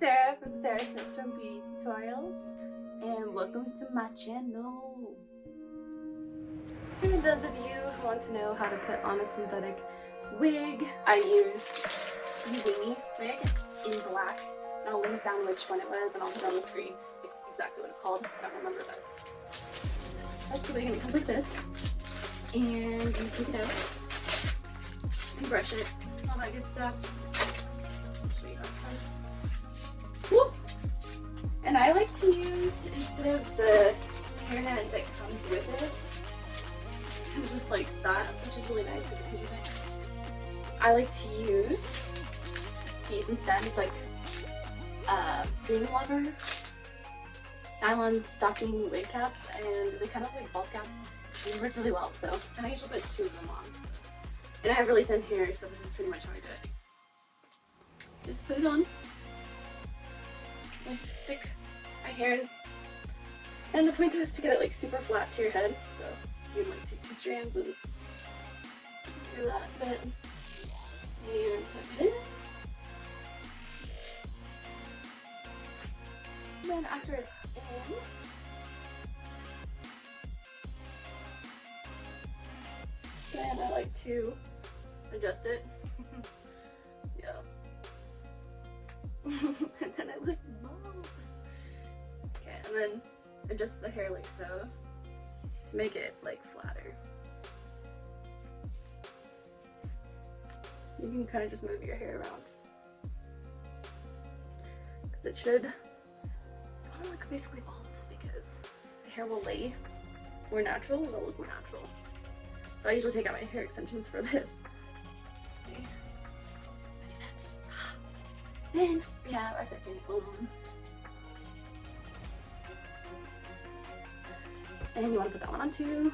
Sarah from Sarah's Snowstorm Beauty Tutorials, and welcome to my channel. For those of you who want to know how to put on a synthetic wig, I used Youvimi wig in black. And I'll link down which one it was and I'll put it on the screen exactly what it's called. I don't remember, but that's the wig, and it comes like this. And you take it out and brush it, all that good stuff. I'll show you how it comes. Woo! And I like to use, instead of the hairnet that comes with it, comes with like that, which is really nice because it comes with it. I like to use these instead. It's like Dream Lover nylon stocking wig caps, and they kind of like bald caps. They work really well, so, and I usually put 2 of them on. And I have really thin hair, so this is pretty much how I do it. Just put it on. I stick my hair in. And the point is to get it like super flat to your head, so you can like take 2 strands and do that bit. And tuck it in. And then after it's in, then I like to adjust it. Yeah. And then I look bald. Okay, and then adjust the hair like so to make it like flatter. You can kind of just move your hair around because it should look basically bald, because the hair will lay more natural, it'll look more natural. So I usually take out my hair extensions for this. Let's see. I do that. Then we have our second one. And you want to put that one on too.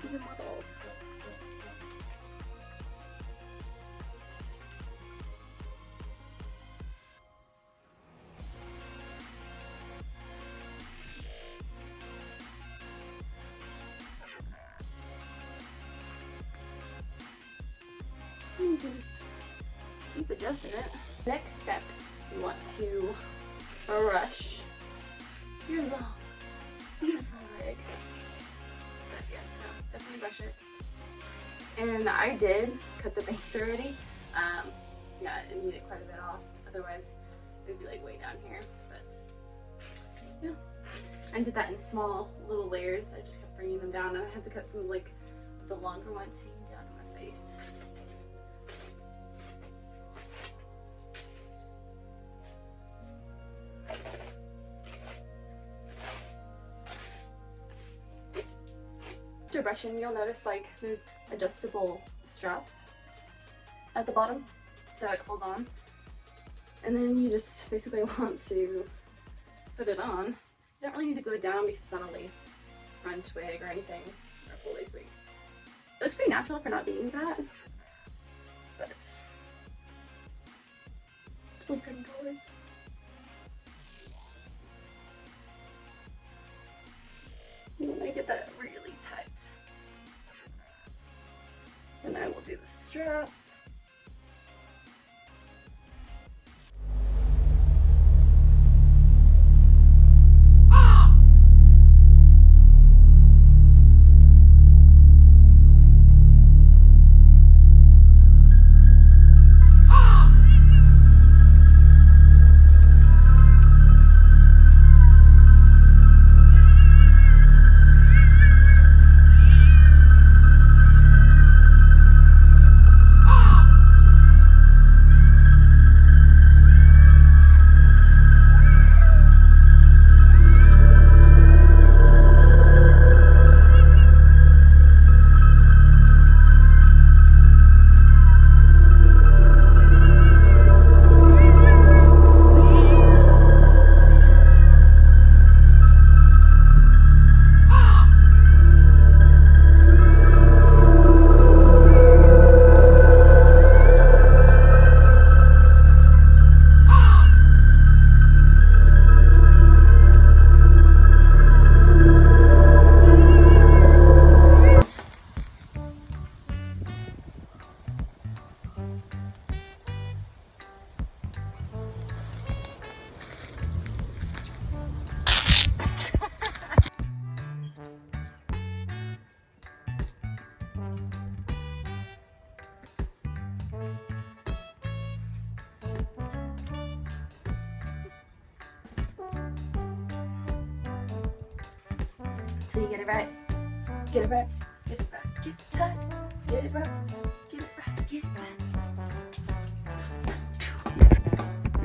Even more bald. You can just keep adjusting it. Next step, you want to brush your long, beautiful wig. But yes, no, definitely brush it. And I did cut the bangs already. Yeah, it needed quite a bit off. Otherwise, it would be like way down here. But yeah, I did that in small little layers. I just kept bringing them down, and I had to cut some like the longer ones hanging down to my face. After brushing, you'll notice like there's adjustable straps at the bottom, so it holds on. And then you just basically want to put it on. You don't really need to glue it down because it's not a lace front wig or anything, or a full lace wig. It looks pretty natural for not being that, but it's really pretty colors. You want to get that really tight. And I will do the straps. so you get it right. Get it right, get it right, get it tight, get it right, get it right, get it right.